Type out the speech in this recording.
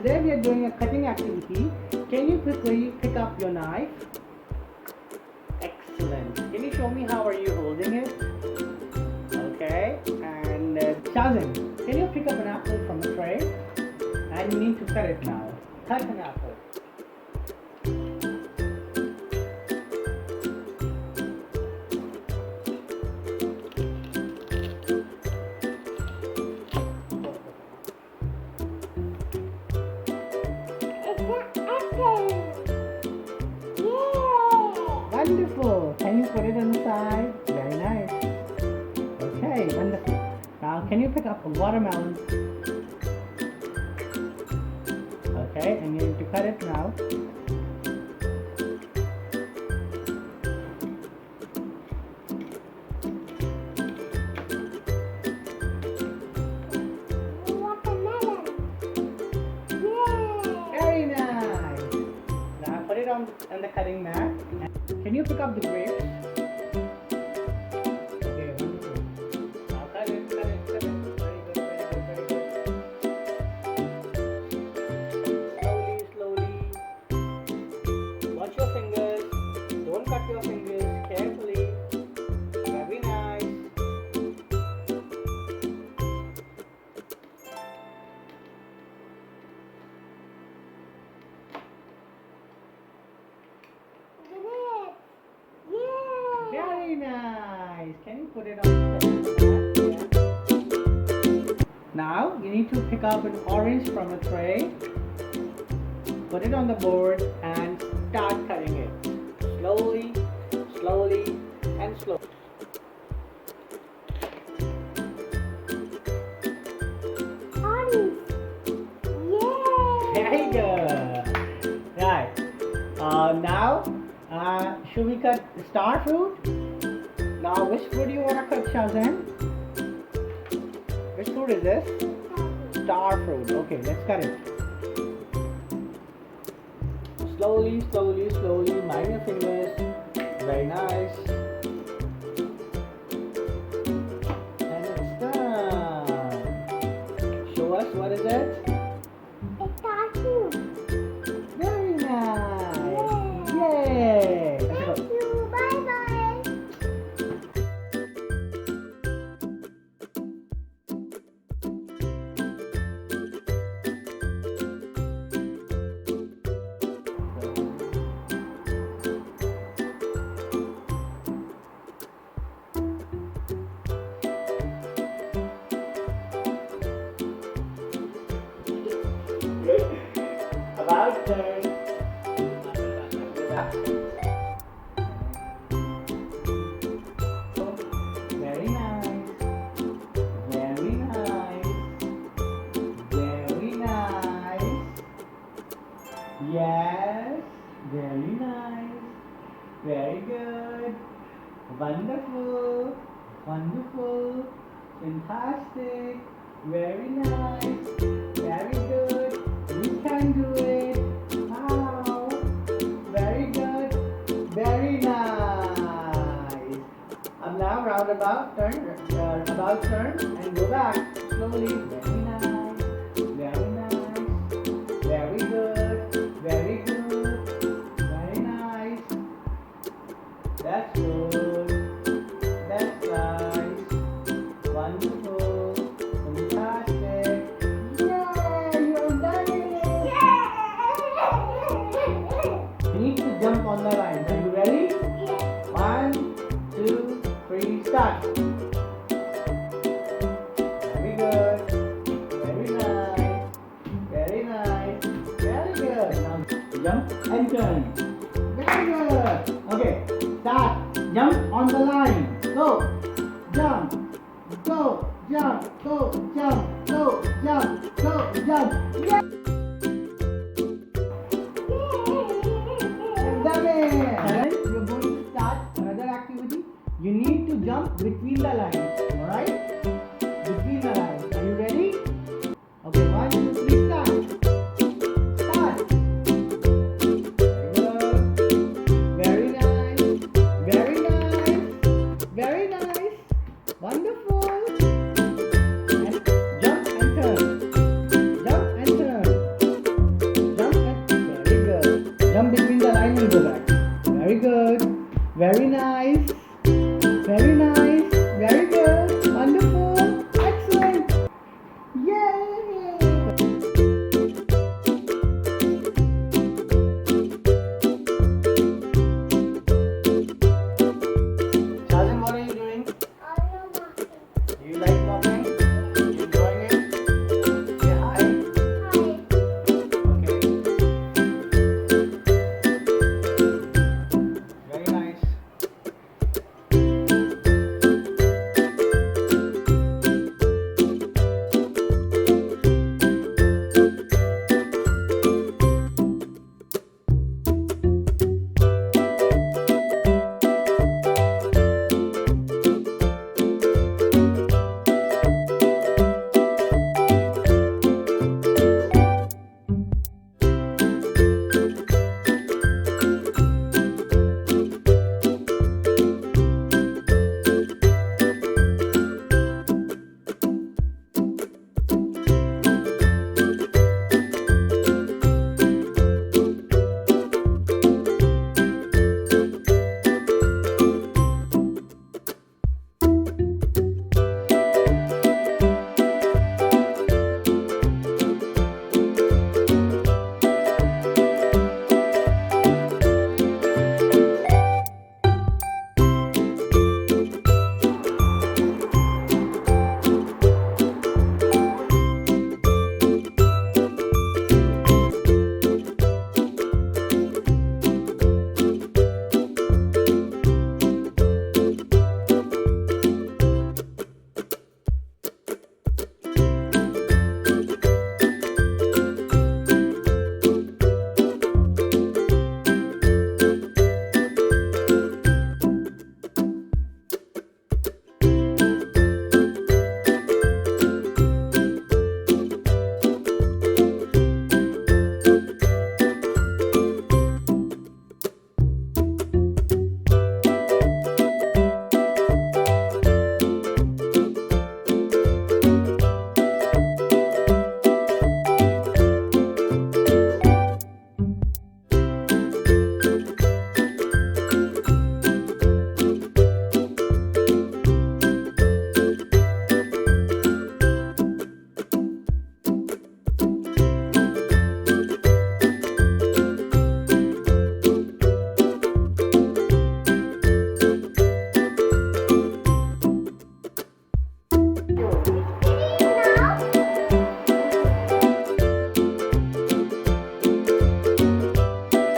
today we are doing a cutting activity. Can you quickly pick up your knife? Excellent. Can you show me how are you holding it? Okay. And Shazin, can you pick up an apple from a tray? And you need to cut it now. Cut an apple. Wonderful. Can you put it on the side? Very nice. Okay, wonderful. Now, can you pick up a watermelon? Okay, and you need to cut it now. Watermelon. Yay! Very nice. Now, put it on the cutting mat. Can you pick up the grapes? Okay, wonderful. Now cut it, cut it, cut it. Very good, very good, very good. Slowly, slowly. Watch your fingers. Don't cut your fingers. Carefully. Very nice. Very nice. Can you put it on the mat? Now you need to pick up an orange from a tray, put it on the board and start cutting it. Slowly, slowly and slowly. Orange. Yay! Very good. Right. Now, should we cut star fruit? Now, which fruit do you want to cut, Shazan? Which fruit is this? Star fruit. Okay, let's cut it. Slowly, slowly, slowly. Mind your fingers. Very nice. And it's done. Show us what is it? It's cartoon. Very nice. Yay! Let's go. Thank you. Bye bye. About turn. Very nice. Very nice. Very nice. Yes. Very nice. Very good. Wonderful. Wonderful. Fantastic. Very nice. Very good. You can do it. Wow. Very good. Very nice. Now roundabout turn, about turn and go back slowly. Very nice. Very nice. Very good. Very good. Very nice. That's good. That's nice. Wonderful. Fantastic. Yay! You're done it! You need to jump on the line. Are you ready? 1, 2, 3, start. Very good. Very nice. Very nice. Very good. Now jump and turn. Very good. Okay. Start. Jump on the line. Go. Jump. Go. Jump. Go. Jump. Go. Jump. Go. Jump. Yeah. Done it. You're going to start another activity. You need to jump between the lines.